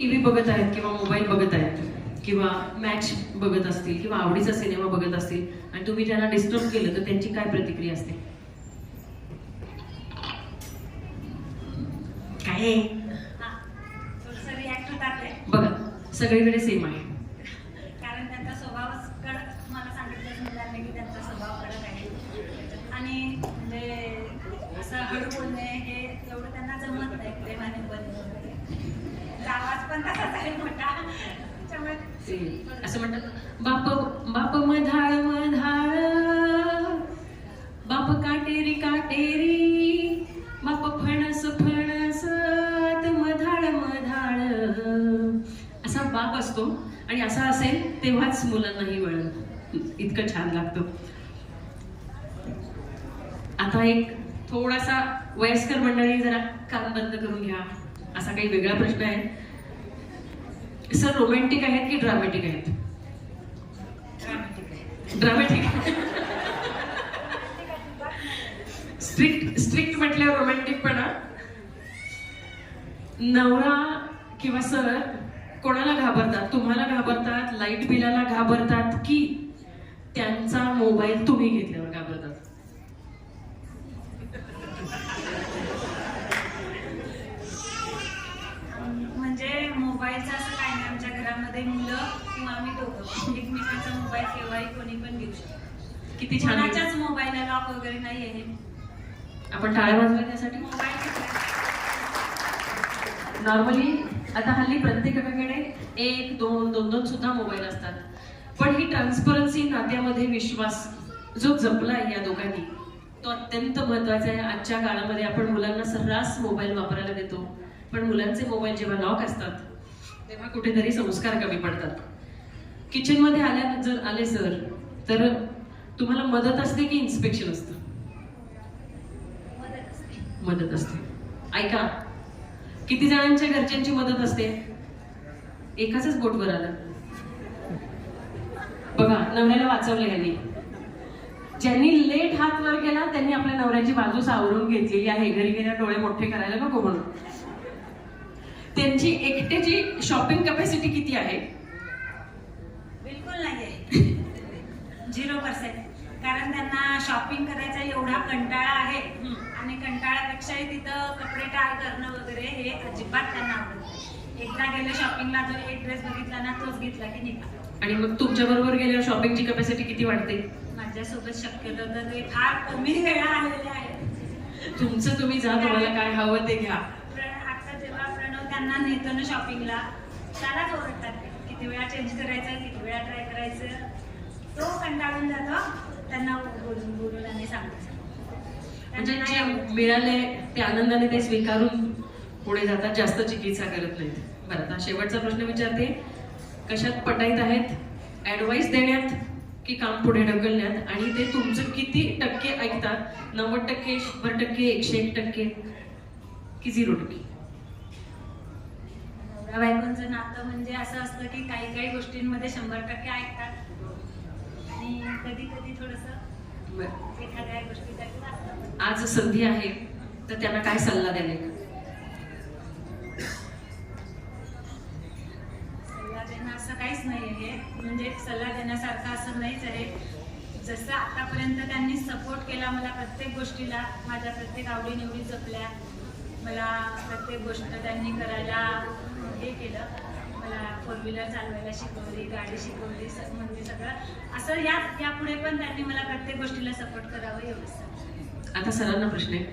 TV बघत आहेत किंवा मोबाईल बघत आहेत किंवा मॅच बघत असतील किंवा आवडीचा सिनेमा बघत असतील आणि तुम्ही त्यांना डिस्टर्ब केलं तर त्यांची काय प्रतिक्रिया असते? काय रिॲक्ट होतात ते बघा, सगळीकडे सेम आहे. कारण त्यांचा स्वभावच कडक. मला सांगितलं मुलांनी की त्यांचा स्वभाव कडक आहे आणि म्हणजे असं हळू बोलणे हे एवढं त्यांना जमत नाही. प्रेमाने बोलणे वगैरे, आवाज पण तसाच आहे मोठा. त्याच्यामुळे असं म्हणतात, बाप बाप मधाळ मधाळ, बाप काटेरी काटेरी, बाप फणस फणसात मधाळ मधाळ. असा बाप असतो आणि असा असेल तेव्हाच मुलांनाही वळण इतकं छान लागतं. आता एक थोडासा वयस्कर मंडळी जरा कान बंद करून घ्या. असा काही वेगळा प्रश्न आहे. सर रोमॅन्टिक आहेत की ड्रामॅटिक आहेत? ड्रामॅटिक. स्ट्रिक्ट म्हटल्यावर रोमॅन्टिकपणा. नवरा किंवा सर कोणाला घाबरतात? तुम्हाला घाबरतात, लाईट बिलाला घाबरतात की त्यांचा मोबाईल तुम्ही घेतल्यावर घाबरतात? म्हणजे मोबाईलचं असं काही नाही. आमच्या घरामध्ये मुलं किंवा आम्ही दोघं एकमेकांचा मोबाईल केव्हाही कोणी पण घेऊ शकतो. किती छान. कोणाच्याच मोबाईलला लॉक वगैरे नाही आहे. आपण टाळ्या वाजवूया त्यासाठी. नॉर्मली आता हल्ली प्रत्येकाकडे एक दोन दोन दोन सुद्धा मोबाईल असतात. पण ही ट्रान्सपरन्सी, नात्यामध्ये विश्वास जो जपलाय या दोघांनी, तो अत्यंत महत्वाचा आहे. आजच्या काळामध्ये आपण मुलांना सर्रास मोबाईल वापरायला देतो, पण मुलांचे मोबाईल जेव्हा लॉक असतात तेव्हा कुठेतरी संस्कार कमी पडतात. किचनमध्ये जर आले सर, तर तुम्हाला मदत असते की इन्स्पेक्शन असतं? मदत असते. ऐका, किती जणांच्या घरच्यांची मदत असते? एकाच बोटवर आलं. बघा, नवऱ्याला वाचवलं यांनी. ज्यांनी लेट हात वर केला त्यांनी आपल्या नवऱ्याची बाजू सावरून घेतलेली आहे, घरी गेल्या डोळे मोठे करायला नको म्हणून. त्यांची एकट्याची शॉपिंग कॅपॅसिटी किती आहे? बिलकुल नाही आहे. 0%. कारण त्यांना शॉपिंग करायचा एवढा कंटाळा आहे आणि कंटाळ्यापेक्षाही तिथं कपडे ट्राय करणं वगैरे हे अजिबात त्यांना आवडत नाही. एकदा गेले शॉपिंगला, जो एक ड्रेस बघितला ना तोच घेतला की निघा. आणि मग तुमच्या बरोबर गेल्यावर शॉपिंगची कॅपॅसिटी किती वाढते? माझ्यासोबत शक्यतो तर ते फार कमी वेळा आलेले आहे. तुमचं तुम्ही जा, तुम्हाला काय हवं ते घ्या. आता जेव्हा प्रणव त्यांना नेतो ना शॉपिंगला, त्यालाच ओरडतात किती वेळा चेंज करायचं, किती वेळा ट्राय करायचं. तो कंटाळून जातो. त्यांना बोलून बोलून आणि सांगायचं. म्हणजे जे मिळाले ते आनंदाने ते स्वीकारून पुढे जातात, जास्त चिकित्सा करत नाहीत. बरं, आता शेवटचा प्रश्न विचारते. कशात पटाईत आहेत? ऍडवाइस देण्यात की काम पुढे ढकलण्यात? आणि ते तुमचं किती टक्के ऐकतात? 90%, 100%, 101% की 0%? नवरा बायकोंचं नातं म्हणजे असं असतं की काही काही गोष्टींमध्ये 100% ऐकतात आणि कधी कधी थोडंसं एखाद्या गोष्टीसाठी वाचतात. आज संधी आहे तर त्यांना काय सल्ला द्याल? सल्ला देणं असं काहीच नाही आहे. म्हणजे सल्ला देण्यासारखं असं नाहीच आहे. जसं आतापर्यंत त्यांनी सपोर्ट केला मला प्रत्येक गोष्टीला, माझ्या प्रत्येक आवडीनिवडी जपल्या, मला प्रत्येक गोष्ट त्यांनी करायला हे केलं. मला 4 व्हीलर चालवायला शिकवली, गाडी शिकवली, म्हणजे सगळं असं. यापुढे पण त्यांनी मला प्रत्येक गोष्टीला सपोर्ट करावं एवढंच. आता सरांना प्रश्न आहे.